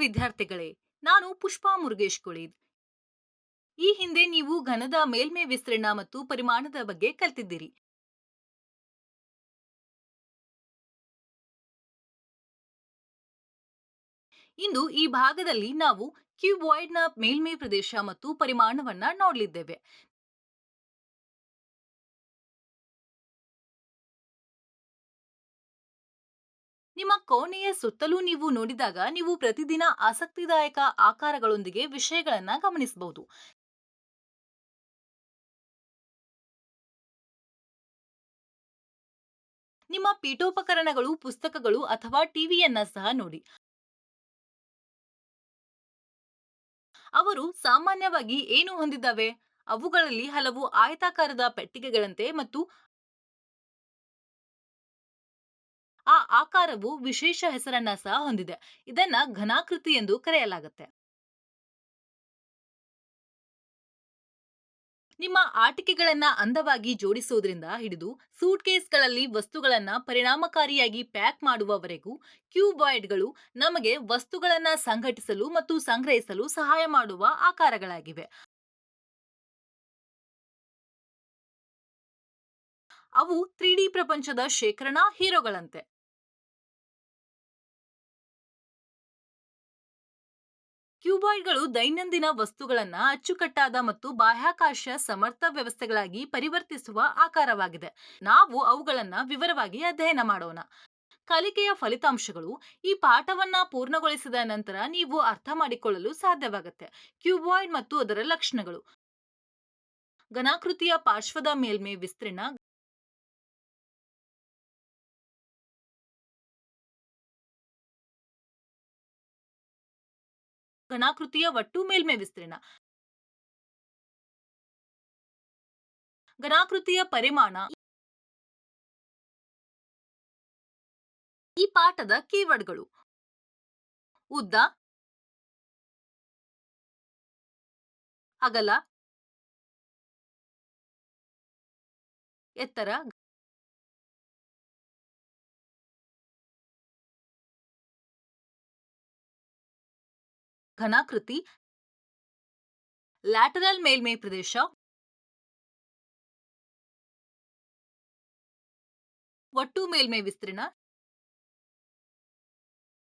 ವಿದ್ಯಾರ್ಥಿಗಳೇ, ನಾನು ಪುಷ್ಪಾ ಮುರುಗೇಶ್ ಕುಳಿದ್. ಈ ಹಿಂದೆ ನೀವು ಘನದ ಮೇಲ್ಮೈ ವಿಸ್ತೀರ್ಣ ಮತ್ತು ಪರಿಮಾಣದ ಬಗ್ಗೆ ಕಲ್ತಿದ್ದೀರಿ. ಇಂದು ಈ ಭಾಗದಲ್ಲಿ ನಾವು ಕ್ಯೂಬಾಯ್ಡ್ನ ಮೇಲ್ಮೈ ಪ್ರದೇಶ ಮತ್ತು ಪರಿಮಾಣವನ್ನ ನೋಡಲಿದ್ದೇವೆ. ನಿಮ್ಮ ಕೋಣೆಯ ಸುತ್ತಲೂ ನೀವು ನೋಡಿದಾಗ ನೀವು ಪ್ರತಿದಿನ ಆಸಕ್ತಿದಾಯಕ ಆಕಾರಗಳೊಂದಿಗೆ ವಿಷಯಗಳನ್ನ ಗಮನಿಸಬಹುದು. ನಿಮ್ಮ ಪೀಠೋಪಕರಣಗಳು, ಪುಸ್ತಕಗಳು ಅಥವಾ ಟಿವಿಯನ್ನ ಸಹ ನೋಡಿ. ಅವರು ಸಾಮಾನ್ಯವಾಗಿ ಏನು ಹೊಂದಿದ್ದಾವೆ? ಅವುಗಳಲ್ಲಿ ಹಲವು ಆಯತಾಕಾರದ ಪೆಟ್ಟಿಗೆಗಳಂತೆ ಮತ್ತು ಆ ಆಕಾರವು ವಿಶೇಷ ಹೆಸರನ್ನ ಸಹ ಹೊಂದಿದೆ. ಇದನ್ನ ಘನಾಕೃತಿ ಎಂದು ಕರೆಯಲಾಗುತ್ತೆ. ನಿಮ್ಮ ಆಟಿಕೆಗಳನ್ನ ಅಂದವಾಗಿ ಜೋಡಿಸುವುದರಿಂದ ಹಿಡಿದು ಸೂಟ್ಕೇಸ್ಗಳಲ್ಲಿ ವಸ್ತುಗಳನ್ನ ಪರಿಣಾಮಕಾರಿಯಾಗಿ ಪ್ಯಾಕ್ ಮಾಡುವವರೆಗೂ ಕ್ಯೂಬಾಯ್ಡ್ಗಳು ನಮಗೆ ವಸ್ತುಗಳನ್ನ ಸಂಘಟಿಸಲು ಮತ್ತು ಸಂಗ್ರಹಿಸಲು ಸಹಾಯ ಮಾಡುವ ಆಕಾರಗಳಾಗಿವೆ. ಅವು 3D ಪ್ರಪಂಚದ ಶೇಖರಣಾ ಹೀರೋಗಳಂತೆ. ಕ್ಯೂಬಾಯ್ಡ್ಗಳು ದೈನಂದಿನ ವಸ್ತುಗಳನ್ನ ಅಚ್ಚುಕಟ್ಟಾದ ಮತ್ತು ಬಾಹ್ಯಾಕಾಶ ಸಮರ್ಥ ವ್ಯವಸ್ಥೆಗಳಾಗಿ ಪರಿವರ್ತಿಸುವ ಆಕಾರವಾಗಿದೆ. ನಾವು ಅವುಗಳನ್ನ ವಿವರವಾಗಿ ಅಧ್ಯಯನ ಮಾಡೋಣ. ಕಲಿಕೆಯ ಫಲಿತಾಂಶಗಳು ಈ ಪಾಠವನ್ನ ಪೂರ್ಣಗೊಳಿಸಿದ ನಂತರ ನೀವು ಅರ್ಥ ಮಾಡಿಕೊಳ್ಳಲು ಸಾಧ್ಯವಾಗುತ್ತೆ. ಕ್ಯೂಬಾಯ್ಡ್ ಮತ್ತು ಅದರ ಲಕ್ಷಣಗಳು. ಘನಾಕೃತಿಯ ಪಾರ್ಶ್ವದ ಮೇಲ್ಮೈ ವಿಸ್ತೀರ್ಣ. ಘನಾಕೃತಿಯ ಒಟ್ಟು ಮೇಲ್ಮೈ ವಿಸ್ತೀರ್ಣ. ಘನಾಕೃತಿಯ ಪರಿಮಾಣ. ಈ ಪಾಠದ ಕೀವರ್ಡ್ಗಳು: ಉದ್ದ, ಅಗಲ, ಎತ್ತರ. ಘನಾಕೃತಿ, ಲ್ಯಾಟರಲ್ ಮೇಲ್ಮೈ ಪ್ರದೇಶ, ಒಟ್ಟು ಮೇಲ್ಮೈ ವಿಸ್ತೀರ್ಣ,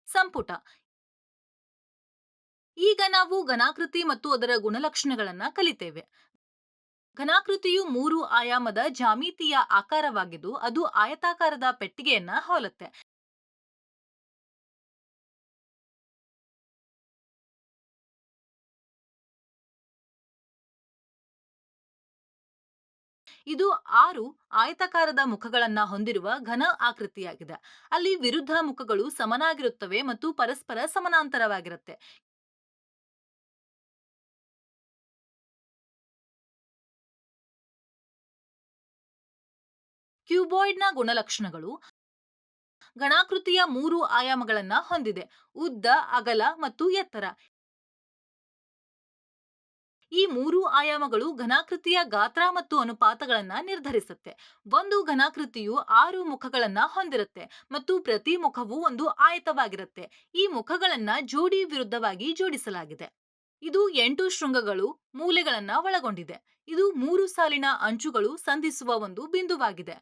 ಸಂಪುಟ. ಈಗ ನಾವು ಘನಾಕೃತಿ ಮತ್ತು ಅದರ ಗುಣಲಕ್ಷಣಗಳನ್ನ ಕಲಿತೇವೆ. ಘನಾಕೃತಿಯು 3 ಆಯಾಮದ ಜಾಮಿತೀಯ ಆಕಾರವಾಗಿದ್ದು ಅದು ಆಯತಾಕಾರದ ಪೆಟ್ಟಿಗೆಯನ್ನ ಹೋಲುತ್ತೆ. ಇದು 6 ಆಯತಾಕಾರದ ಮುಖಗಳನ್ನ ಹೊಂದಿರುವ ಘನ ಆಕೃತಿಯಾಗಿದೆ. ಅಲ್ಲಿ ವಿರುದ್ಧ ಮುಖಗಳು ಸಮನಾಗಿರುತ್ತವೆ ಮತ್ತು ಪರಸ್ಪರ ಸಮಾನಾಂತರವಾಗಿರುತ್ತೆ. ಕ್ಯೂಬಾಯ್ಡ್ನ ಗುಣಲಕ್ಷಣಗಳು: ಘನಾಕೃತಿಯ 3 ಆಯಾಮಗಳನ್ನ ಹೊಂದಿದೆ: ಉದ್ದ, ಅಗಲ ಮತ್ತು ಎತ್ತರ. ಈ 3 ಆಯಾಮಗಳು ಘನಾಕೃತಿಯ ಗಾತ್ರ ಮತ್ತು ಅನುಪಾತಗಳನ್ನ ನಿರ್ಧರಿಸುತ್ತೆ. ಒಂದು ಘನಾಕೃತಿಯು 6 ಮುಖಗಳನ್ನ ಹೊಂದಿರುತ್ತೆ ಮತ್ತು ಪ್ರತಿ ಮುಖವು ಒಂದು ಆಯತವಾಗಿರುತ್ತೆ. ಈ ಮುಖಗಳನ್ನ ಜೋಡಿ ವಿರುದ್ಧವಾಗಿ ಜೋಡಿಸಲಾಗಿದೆ. ಇದು 8 ಶೃಂಗಗಳು, ಮೂಲೆಗಳನ್ನ ಒಳಗೊಂಡಿದೆ. ಇದು 3 ಸಾಲಿನ ಅಂಚುಗಳು ಸಂಧಿಸುವ ಒಂದು ಬಿಂದುವಾಗಿದೆ.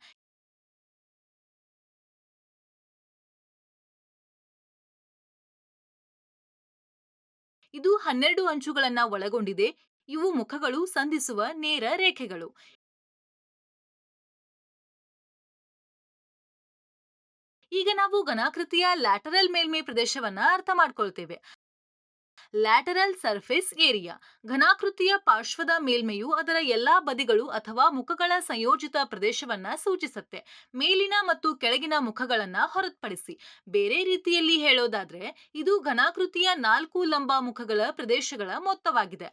ಇದು 12 ಅಂಚುಗಳನ್ನ ಒಳಗೊಂಡಿದೆ. ಇವು ಮುಖಗಳು ಸಂಧಿಸುವ ನೇರ ರೇಖೆಗಳು. ಈಗ ನಾವು ಘನಾಕೃತಿಯ ಲ್ಯಾಟರಲ್ ಮೇಲ್ಮೈ ಪ್ರದೇಶವನ್ನ ಅರ್ಥ ಮಾಡ್ಕೊಳ್ತೇವೆ. Lateral surface area. ಘನಾಕೃತಿಯ ಪಾರ್ಶ್ವದ ಮೇಲ್ಮೈಯು ಅದರ ಎಲ್ಲಾ ಬದಿಗಳು ಅಥವಾ ಮುಖಗಳ ಸಂಯೋಜಿತ ಪ್ರದೇಶವನ್ನ ಸೂಚಿಸುತ್ತೆ, ಮೇಲಿನ ಮತ್ತು ಕೆಳಗಿನ ಮುಖಗಳನ್ನ ಹೊರತುಪಡಿಸಿ. ಬೇರೆ ರೀತಿಯಲ್ಲಿ ಹೇಳೋದಾದ್ರೆ ಇದು ಘನಾಕೃತಿಯ 4 ಲಂಬ ಮುಖಗಳ ಪ್ರದೇಶಗಳ ಮೊತ್ತವಾಗಿದೆ.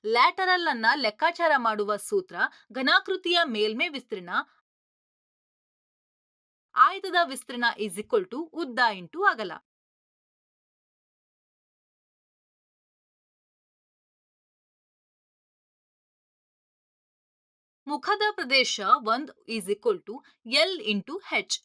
ಲ್ಯಾಟರಲ್ ಅನ್ನ ಲೆಕ್ಕಾಚಾರ ಮಾಡುವ ಸೂತ್ರ: ಘನಾಕೃತಿಯ ಮೇಲ್ಮೈ ವಿಸ್ತೀರ್ಣ ಆಯತದ ವಿಸ್ತೀರ್ಣ ಉದ್ದ ಇಂಟು ಅಗಲ. ಮುಖದ ಪ್ರದೇಶ 1 L ಇಂಟು H.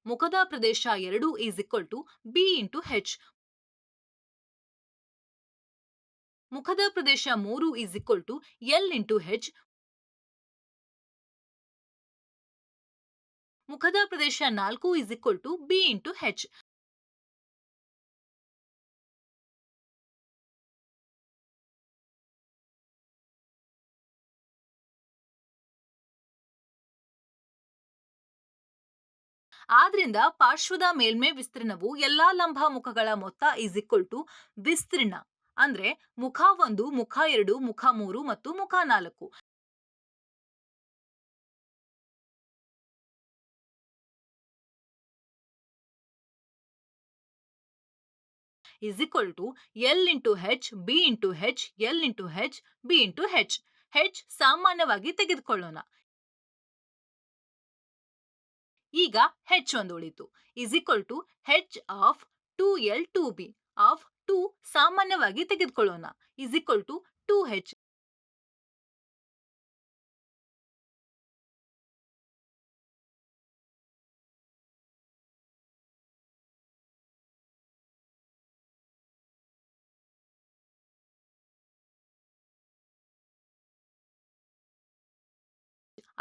ಮುಖದ ಪ್ರದೇಶ 2 is equal to B into H. ಮುಖದ ಪ್ರದೇಶ 3 is equal to L into H. ಮುಖದ ಪ್ರದೇಶ 4 is equal to B into H. ಆದ್ರಿಂದ ಪಾರ್ಶ್ವದ ಮೇಲ್ಮೈ ವಿಸ್ತೀರ್ಣವು ಎಲ್ಲಾ ಲಂಬ ಮುಖಗಳ ಮೊತ್ತ ಈಸ್ ಈಕ್ವಲ್ ಟು ವಿಸ್ತೀರ್ಣ ಅಂದ್ರೆ ಮುಖ 1, ಮುಖ 2, ಮುಖ 3 ಮತ್ತು ಮುಖ 4 is equal to L into H, B into H, L into H, B into H. H ಸಾಮಾನ್ಯವಾಗಿ ತೆಗೆದುಕೊಳ್ಳೋಣ. ಈಗ ಹೆಚ್ ಒಂದು ಉಳಿತು. Is equal to H of 2L 2B of 2 ಸಾಮಾನ್ಯವಾಗಿ ತೆಗೆದುಕೊಳ್ಳೋಣ. Is equal to 2H.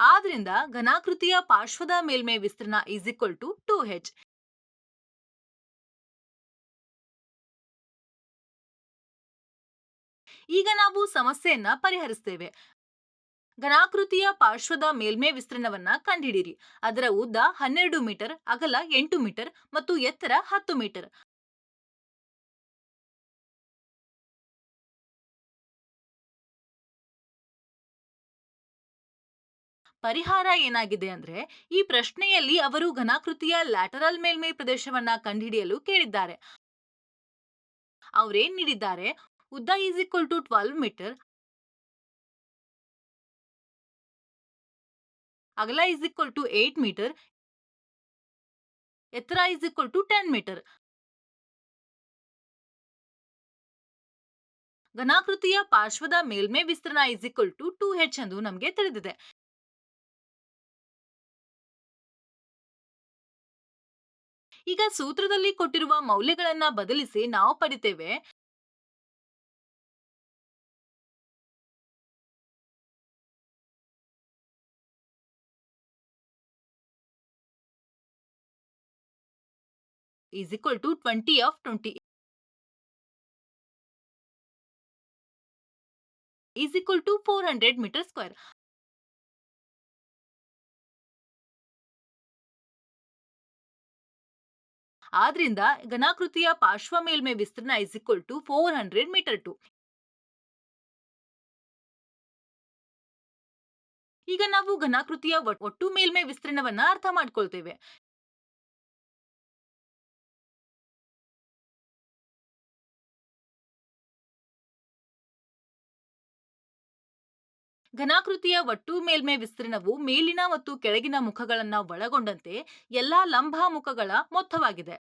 ಆದ್ರಿಂದ ಘನಾಕೃತಿಯ ಪಾರ್ಶ್ವದ ಮೇಲ್ಮೈ ವಿಸ್ತೀರ್ಣ ಈಸ್ ಈಕ್ವಲ್ ಟು 2H. ಈಗ ನಾವು ಸಮಸ್ಯೆಯನ್ನ ಪರಿಹರಿಸ್ತೇವೆ. ಘನಾಕೃತಿಯ ಪಾರ್ಶ್ವದ ಮೇಲ್ಮೈ ವಿಸ್ತೀರ್ಣವನ್ನ ಕಂಡುಹಿಡಿಯಿರಿ. ಅದರ ಉದ್ದ 12 ಮೀಟರ್, ಅಗಲ 8 ಮೀಟರ್ ಮತ್ತು ಎತ್ತರ 10 ಮೀಟರ್. ಪರಿಹಾರ ಏನಾಗಿದೆ ಅಂದ್ರೆ, ಈ ಪ್ರಶ್ನೆಯಲ್ಲಿ ಅವರು ಘನಾಕೃತಿಯ ಲ್ಯಾಟರಲ್ ಮೇಲ್ಮೈ ಪ್ರದೇಶವನ್ನ ಕಂಡುಹಿಡಿಯಲು ಕೇಳಿದ್ದಾರೆ. ಅವರೇನ್ ನೀಡಿದ್ದಾರೆ? ಉದ್ದ ಈಸ್ ಈಕ್ವಲ್ ಟು 12 ಮೀಟರ್, ಅಗಲ ಈಸ್ ಈಕ್ವಲ್ ಟು 8 ಮೀಟರ್, ಎತ್ತರ ಈಸ್ ಈಕ್ವಲ್ ಟು 10 ಮೀಟರ್. ಘನಾಕೃತಿಯ ಪಾರ್ಶ್ವದ ಮೇಲ್ಮೈ ವಿಸ್ತೀರ್ಣ ಈಸ್ ಈಕ್ವಲ್ ಟು 2H ಎಂದು ನಮಗೆ ತಿಳಿದಿದೆ. ಈಗ ಸೂತ್ರದಲ್ಲಿ ಕೊಟ್ಟಿರುವ ಮೌಲ್ಯಗಳನ್ನ ಬದಲಿಸಿ ನಾವು ಪಡಿತೇವೆ. Is equal to 20 of 20 is equal to 400 metre square. ಆದ್ರಿಂದ ಘನಾಕೃತಿಯ ಪಾರ್ಶ್ವ ಮೇಲ್ಮೈ ವಿಸ್ತೀರ್ಣ ಈಸ್ ಈಕ್ವಲ್ ಟು 400 ಮೀಟರ್ 2. ಈಗ ನಾವು ಘನಾಕೃತಿಯ ಒಟ್ಟು ಮೇಲ್ಮೈ ವಿಸ್ತೀರ್ಣವನ್ನ ಅರ್ಥ ಮಾಡ್ಕೊಳ್ತೇವೆ. ಘನಾಕೃತಿಯ ಒಟ್ಟು ಮೇಲ್ಮೈ ವಿಸ್ತೀರ್ಣವು ಮೇಲಿನ ಮತ್ತು ಕೆಳಗಿನ ಮುಖಗಳನ್ನ ಒಳಗೊಂಡಂತೆ ಎಲ್ಲಾ ಲಂಬ ಮುಖಗಳ ಮೊತ್ತವಾಗಿದೆ.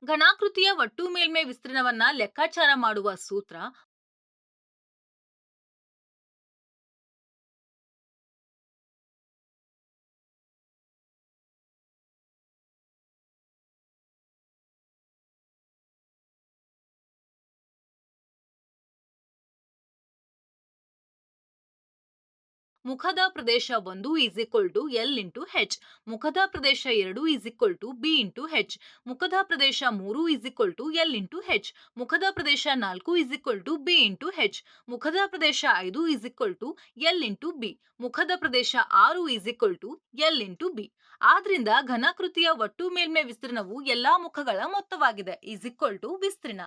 ಘನಾಕೃತಿಯ ಒಟ್ಟು ಮೇಲ್ಮೈ ವಿಸ್ತೀರ್ಣವನ್ನ ಲೆಕ್ಕಾಚಾರ ಮಾಡುವ ಸೂತ್ರ ಮುಖದ ಪ್ರದೇಶ 1 is equal to L into H. ಮುಖದ ಪ್ರದೇಶ 2 is equal to B into H. ಮುಖದ ಪ್ರದೇಶ 3 is equal to L into H. ಮುಖದ ಪ್ರದೇಶ 4 is equal to B into H. ಮುಖದ ಪ್ರದೇಶ 5 is equal to L into B. ಮುಖದ ಪ್ರದೇಶ 6 is equal to L into B. ಆದ್ರಿಂದ ಘನಾಕೃತಿಯ ಒಟ್ಟು ಮೇಲ್ಮೈ ವಿಸ್ತೀರ್ಣವು ಎಲ್ಲಾ ಮುಖಗಳ ಮೊತ್ತವಾಗಿದೆ ಈಸ್ ಈಕ್ವಲ್ ಟು ವಿಸ್ತೀರ್ಣ.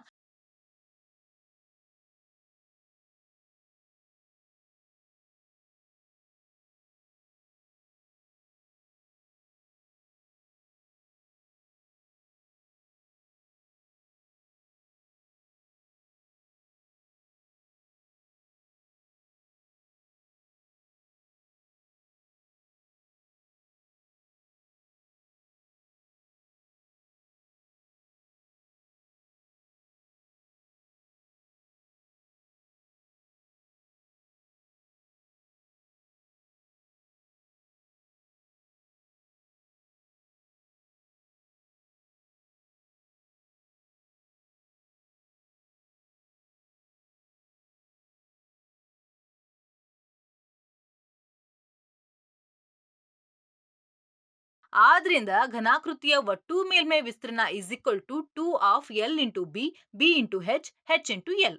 ಆದ್ರಿಂದ ಘನಾಕೃತಿಯ ಒಟ್ಟು ಮೇಲ್ಮೈ ವಿಸ್ತೀರ್ಣ is equal to 2 of L into B, B into H, H into L.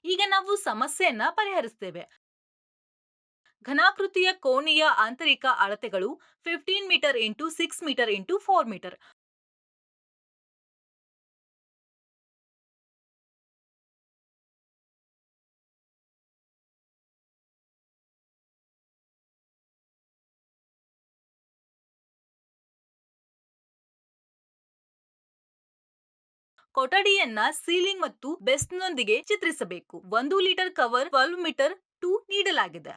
ಈಗ ನಾವು ಸಮಸ್ಯೆಯನ್ನ ಪರಿಹರಿಸ್ತೇವೆ. ಘನಾಕೃತಿಯ ಕೋನೀಯ ಆಂತರಿಕ ಅಳತೆಗಳು 15 metre into 6 metre into 4 metre. ಕೊಠಡಿಯನ್ನ ಸೀಲಿಂಗ್ ಮತ್ತು ಬೆಸ್ಟ್ನೊಂದಿಗೆ ಚಿತ್ರಿಸಬೇಕು. 1 ಲೀಟರ್ ಕವರ್ 12 ಮೀಟರ್ 2 ನೀಡಲಾಗಿದೆ.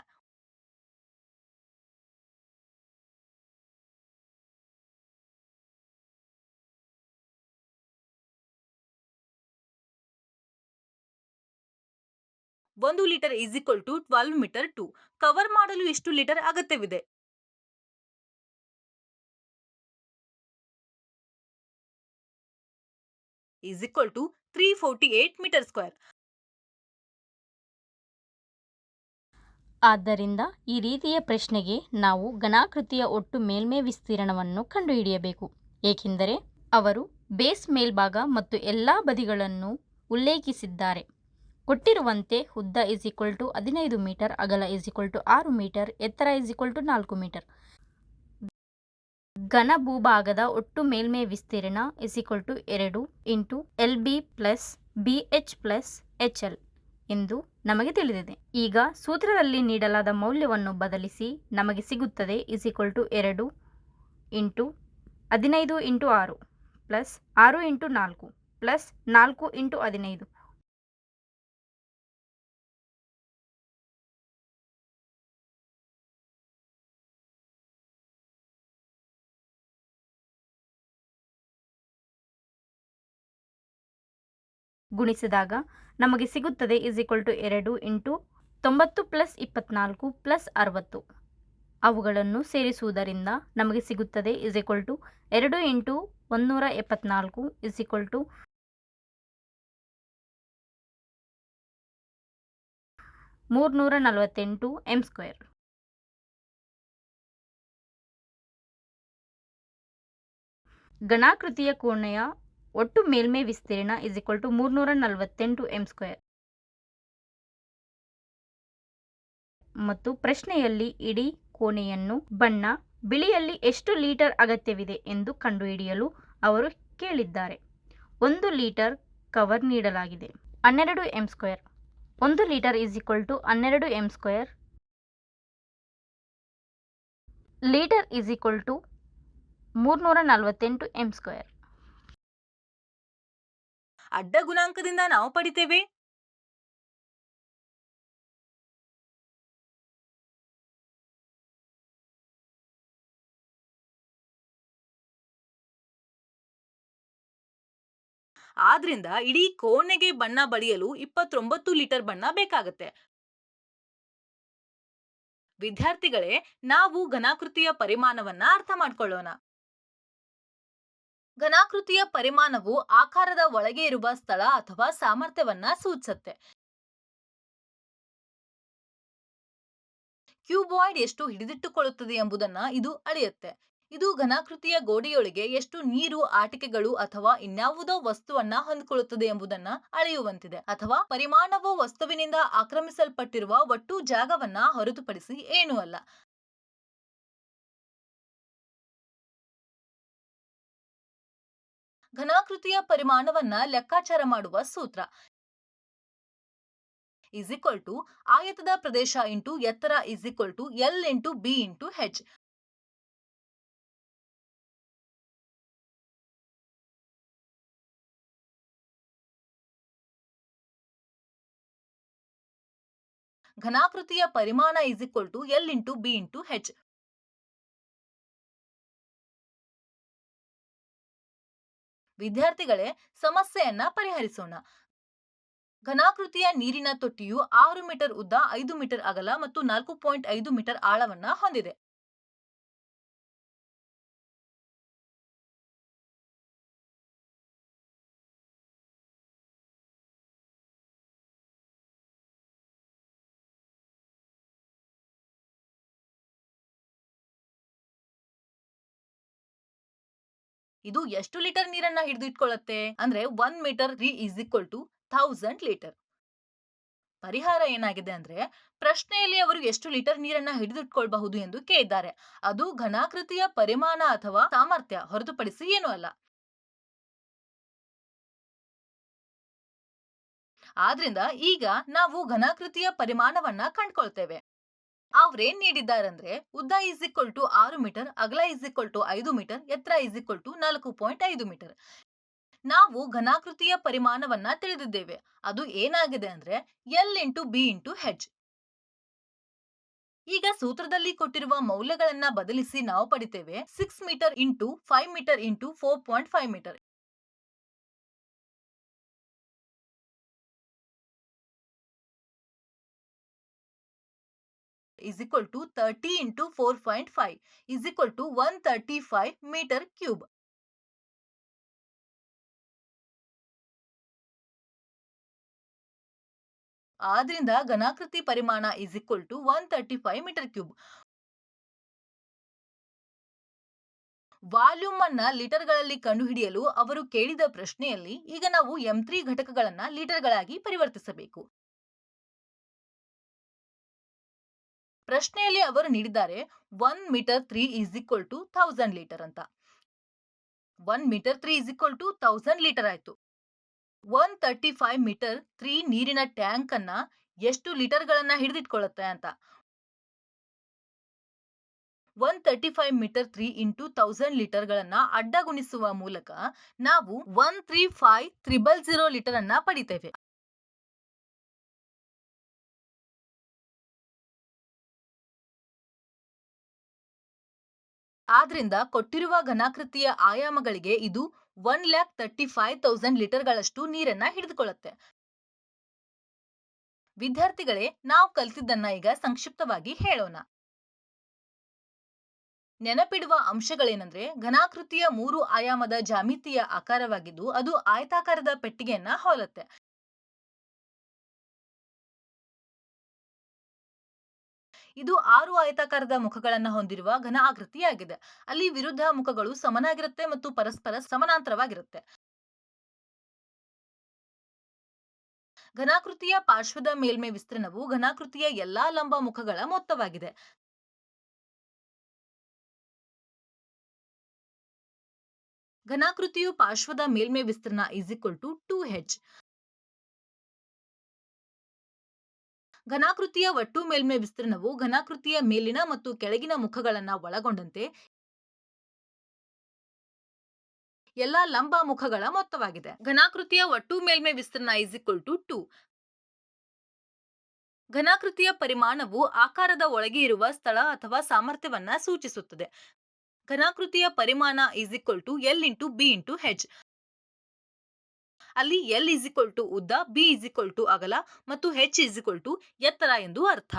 ಒಂದು litre is equal to 12 metre 2. Cover ಮಾಡಲು ಎಷ್ಟು ಲೀಟರ್ ಅಗತ್ಯವಿದೆ? Is equal to 348 metre square. ಆದ್ದರಿಂದ ಈ ರೀತಿಯ ಪ್ರಶ್ನೆಗೆ ನಾವು ಘನಾಕೃತಿಯ ಒಟ್ಟು ಮೇಲ್ಮೈ ವಿಸ್ತೀರ್ಣವನ್ನು ಕಂಡುಹಿಡಿಯಬೇಕು, ಏಕೆಂದರೆ ಅವರು ಬೇಸ್ ಮೇಲ್ಭಾಗ ಮತ್ತು ಎಲ್ಲ ಬದಿಗಳನ್ನು ಉಲ್ಲೇಖಿಸಿದ್ದಾರೆ. ಕೊಟ್ಟಿರುವಂತೆ ಉದ್ದ ಇಸ್ ಈಕ್ವಲ್ ಟು 15 ಮೀಟರ್, ಅಗಲ ಇಸ್ ಈಕ್ವಲ್ ಟು 6 ಮೀಟರ್, ಎತ್ತರ ಇಸ್ ಈಕ್ವಲ್ ಟು 4 ಮೀಟರ್. ಘನ ಭೂಭಾಗದ ಒಟ್ಟು ಮೇಲ್ಮೈ ವಿಸ್ತೀರ್ಣ is equal to 2 into L B plus B H plus H L ಎಂದು ನಮಗೆ ತಿಳಿದಿದೆ. ಈಗ ಸೂತ್ರದಲ್ಲಿ ನೀಡಲಾದ ಮೌಲ್ಯವನ್ನು ಬದಲಿಸಿ ನಮಗೆ ಸಿಗುತ್ತದೆ is equal to 2 into 15 into 6 plus 6 into 4 plus 4 into 15. ಗುಣಿಸಿದಾಗ ನಮಗೆ ಸಿಗುತ್ತದೆ is equal to 2 into 90 plus 24 plus 60. ಅವುಗಳನ್ನು ಸೇರಿಸುವುದರಿಂದ ನಮಗೆ ಸಿಗುತ್ತದೆ is equal to 2 into 174 is equal to 348 M square. ಘನಾಕೃತಿಯ ಕೋಣೆಯ ಒಟ್ಟು ಮೇಲ್ಮೈ ವಿಸ್ತೀರ್ಣ is equal to 348 M square. ಮತ್ತು ಪ್ರಶ್ನೆಯಲ್ಲಿ ಇಡೀ ಕೋಣೆಯನ್ನು ಬಣ್ಣ ಬಿಳಿಯಲ್ಲಿ ಎಷ್ಟು ಲೀಟರ್ ಅಗತ್ಯವಿದೆ ಎಂದು ಕಂಡುಹಿಡಿಯಲು ಅವರು ಕೇಳಿದ್ದಾರೆ. 1 ಲೀಟರ್ ಕವರ್ ನೀಡಲಾಗಿದೆ 12 M square. 1 litre is equal to 12 M square. Litre is equal to 348 M square. ಅಡ್ಡ ಗುಣಾಂಕದಿಂದ ನಾವು ಪಡಿತೇವೆ ಆದ್ರಿಂದ ಇಡೀ ಕೋಣೆಗೆ ಬಣ್ಣ ಬಳಿಯಲು 29 ಲೀಟರ್ ಬಣ್ಣ ಬೇಕಾಗುತ್ತೆ. ವಿದ್ಯಾರ್ಥಿಗಳೇ, ನಾವು ಘನಾಕೃತಿಯ ಪರಿಮಾಣವನ್ನ ಅರ್ಥ ಮಾಡ್ಕೊಳ್ಳೋಣ. ಘನಾಕೃತಿಯ ಪರಿಮಾಣವು ಆಕಾರದ ಒಳಗೆ ಇರುವ ಸ್ಥಳ ಅಥವಾ ಸಾಮರ್ಥ್ಯವನ್ನ ಸೂಚಿಸುತ್ತೆ. ಕ್ಯೂಬಾಯ್ಡ್ ಎಷ್ಟು ಹಿಡಿದಿಟ್ಟುಕೊಳ್ಳುತ್ತದೆ ಎಂಬುದನ್ನ ಇದು ಅಳೆಯುತ್ತೆ. ಇದು ಘನಾಕೃತಿಯ ಗೋಡೆಯೊಳಗೆ ಎಷ್ಟು ನೀರು, ಆಟಿಕೆಗಳು ಅಥವಾ ಇನ್ಯಾವುದೋ ವಸ್ತುವನ್ನ ಹೊಂದಿಕೊಳ್ಳುತ್ತದೆ ಎಂಬುದನ್ನ ಅಳೆಯುವಂತಿದೆ. ಅಥವಾ ಪರಿಮಾಣವು ವಸ್ತುವಿನಿಂದ ಆಕ್ರಮಿಸಲ್ಪಟ್ಟಿರುವ ಒಟ್ಟು ಜಾಗವನ್ನ ಹೊರತುಪಡಿಸಿ ಏನೂ ಅಲ್ಲ. ಘನಾಕೃತಿಯ ಪರಿಮಾಣವನ್ನ ಲೆಕ್ಕಾಚಾರ ಮಾಡುವ ಸೂತ್ರ ಇಸ್ ಈಕ್ವಲ್ ಟು ಆಯತದ ಪ್ರದೇಶ ಇಂಟು ಎತ್ತರ is equal to L into B into H. ಘನಾಕೃತಿಯ ಪರಿಮಾಣ is equal to L into B into H. ವಿದ್ಯಾರ್ಥಿಗಳೇ, ಸಮಸ್ಯೆಯನ್ನ ಪರಿಹರಿಸೋಣ. ಘನಾಕೃತಿಯ ನೀರಿನ ತೊಟ್ಟಿಯು 6 ಮೀಟರ್ ಉದ್ದ, 5 ಮೀಟರ್ ಅಗಲ ಮತ್ತು 4.5 ಮೀಟರ್ ಆಳವನ್ನ ಹೊಂದಿದೆ. ಇದು ಎಷ್ಟು ಲೀಟರ್ ನೀರನ್ನ ಹಿಡಿದಿಟ್ಕೊಳ್ಳುತ್ತೆ ಅಂದ್ರೆ 1 metre 3 is equal to 1000 litre. ಪರಿಹಾರ ಏನಾಗಿದೆ ಅಂದ್ರೆ ಪ್ರಶ್ನೆಯಲ್ಲಿ ಅವರು ಎಷ್ಟು ಲೀಟರ್ ನೀರನ್ನ ಹಿಡಿದಿಟ್ಕೊಳ್ಬಹುದು ಎಂದು ಕೇಳಿದ್ದಾರೆ. ಅದು ಘನಾಕೃತಿಯ ಪರಿಮಾಣ ಅಥವಾ ಸಾಮರ್ಥ್ಯ ಹೊರತುಪಡಿಸಿ ಏನೂ ಅಲ್ಲ. ಆದ್ರಿಂದ ಈಗ ನಾವು ಘನಾಕೃತಿಯ ಪರಿಮಾಣವನ್ನ ಕಂಡ್ಕೊಳ್ತೇವೆ. ಅವ್ರೇನ್ ನೀಡಿದ್ದಾರಂದ್ರೆ ಉದ್ದ ಈಸ್ ಈಕ್ವಲ್ ಟು 6 ಮೀಟರ್, ಅಗಲ ಈಸ್ ಈಕ್ವಲ್ ಟು 5 ಮೀಟರ್, ಎತ್ತರ ಈಸ್ ಈಕ್ವಲ್ ಟು 4.5 ಮೀಟರ್. ನಾವು ಘನಾಕೃತಿಯ ಪರಿಮಾಣವನ್ನ ತಿಳಿದಿದ್ದೇವೆ. ಅದು ಏನಾಗಿದೆ ಅಂದ್ರೆ L into B into H. ಈಗ ಸೂತ್ರದಲ್ಲಿ ಕೊಟ್ಟಿರುವ ಮೌಲ್ಯಗಳನ್ನ ಬದಲಿಸಿ ನಾವು ಪಡಿತೇವೆ 6 metre into 5 metre into 4.5 metre. is equal to 30 into 4.5 is equal to 135 meter cube. ಆದ್ರಿಂದ ಘನಾಕೃತಿ ಪರಿಮಾಣ is equal to 135 meter cube. Volume ಅನ್ನ ಲೀಟರ್ಗಳಲ್ಲಿ ಕಂಡುಹಿಡಿಯಲು ಅವರು ಕೇಳಿದ ಪ್ರಶ್ನೆಯಲ್ಲಿ ಈಗ ನಾವು m3 ಘಟಕಗಳನ್ನ ಲೀಟರ್ಗಳಾಗಿ ಪರಿವರ್ತಿಸಬೇಕು. ಪ್ರಶ್ನೆಯಲ್ಲಿ ಅವರು ನೀಡಿದ್ದಾರೆ 1 metre 3 is equal to 1000 litre ಅಂತ. 1 metre 3 is equal to 1000 litre ಆಯ್ತು. 135 ಮೀಟರ್ 3 ನೀರಿನ ಟ್ಯಾಂಕ್ ಅನ್ನ ಎಷ್ಟು ಲೀಟರ್ಗಳನ್ನ ಹಿಡಿದಿಟ್ಕೊಳ್ಳುತ್ತೆ ಅಂತ. 135 ಮೀಟರ್ 3 ಇಂಟು 1000 ಲೀಟರ್ಗಳನ್ನ ಅಡ್ಡಗುಣಿಸುವ ಮೂಲಕ ನಾವು 135,000 ಲೀಟರ್ ಅನ್ನ ಪಡಿತೇವೆ. ಆದ್ರಿಂದ ಕೊಟ್ಟಿರುವ ಘನಾಕೃತಿಯ ಆಯಾಮಗಳಿಗೆ ಇದು 1,35,000 ಲೀಟರ್ಗಳಷ್ಟು ನೀರನ್ನ ಹಿಡಿದುಕೊಳ್ಳುತ್ತೆ. ವಿದ್ಯಾರ್ಥಿಗಳೇ, ನಾವು ಕಲಿತಿದ್ದನ್ನ ಈಗ ಸಂಕ್ಷಿಪ್ತವಾಗಿ ಹೇಳೋಣ. ನೆನಪಿಡುವ ಅಂಶಗಳೇನೆಂದ್ರೆ ಘನಾಕೃತಿಯ 3 ಆಯಾಮದ ಜಾಮಿತಿಯ ಆಕಾರವಾಗಿದ್ದು ಅದು ಆಯತಾಕಾರದ ಪೆಟ್ಟಿಗೆಯನ್ನ ಹೋಲುತ್ತೆ. ಇದು 6 ಆಯತಾಕಾರದ ಮುಖಗಳನ್ನ ಹೊಂದಿರುವ ಘನ ಆಕೃತಿಯಾಗಿದೆ. ಅಲ್ಲಿ ವಿರುದ್ಧ ಮುಖಗಳು ಸಮನಾಗಿರುತ್ತೆ ಮತ್ತು ಪರಸ್ಪರ ಸಮಾನಾಂತರವಾಗಿರುತ್ತೆ. ಘನಾಕೃತಿಯ ಪಾರ್ಶ್ವದ ಮೇಲ್ಮೈ ವಿಸ್ತೀರ್ಣವು ಘನಾಕೃತಿಯ ಎಲ್ಲಾ ಲಂಬ ಮುಖಗಳ ಮೊತ್ತವಾಗಿದೆ. ಘನಾಕೃತಿಯು ಪಾರ್ಶ್ವದ ಮೇಲ್ಮೈ ವಿಸ್ತೀರ್ಣ ಈಸ್ ಈಕ್ವಲ್ ಟು 2h. ಘನಾಕೃತಿಯ ಒಟ್ಟು ಮೇಲ್ಮೈ ವಿಸ್ತೀರ್ಣವು ಘನಾಕೃತಿಯ ಮೇಲಿನ ಮತ್ತು ಕೆಳಗಿನ ಮುಖಗಳನ್ನ ಒಳಗೊಂಡಂತೆ ಎಲ್ಲಾ ಲಂಬ ಮುಖಗಳ ಮೊತ್ತವಾಗಿದೆ. ಘನಾಕೃತಿಯ ಒಟ್ಟು ಮೇಲ್ಮೈ ವಿಸ್ತೀರ್ಣ ಈಸ್ ಈಕ್ವಲ್ ಟು 2. ಘನಾಕೃತಿಯ ಪರಿಮಾಣವು ಆಕಾರದ ಒಳಗೆ ಇರುವ ಸ್ಥಳ ಅಥವಾ ಸಾಮರ್ಥ್ಯವನ್ನ ಸೂಚಿಸುತ್ತದೆ. ಘನಾಕೃತಿಯ ಪರಿಮಾಣ is equal to L into B into H. ಅಲ್ಲಿ L ಈಸ್ ಈಕ್ವಲ್ ಟು ಉದ್ದ, B ಈಸ್ ಈಕ್ವಲ್ ಟು ಅಗಲ ಮತ್ತು H ಈಸ್ ಈಕ್ವಲ್ ಟು ಎತ್ತರ ಎಂದು ಅರ್ಥ.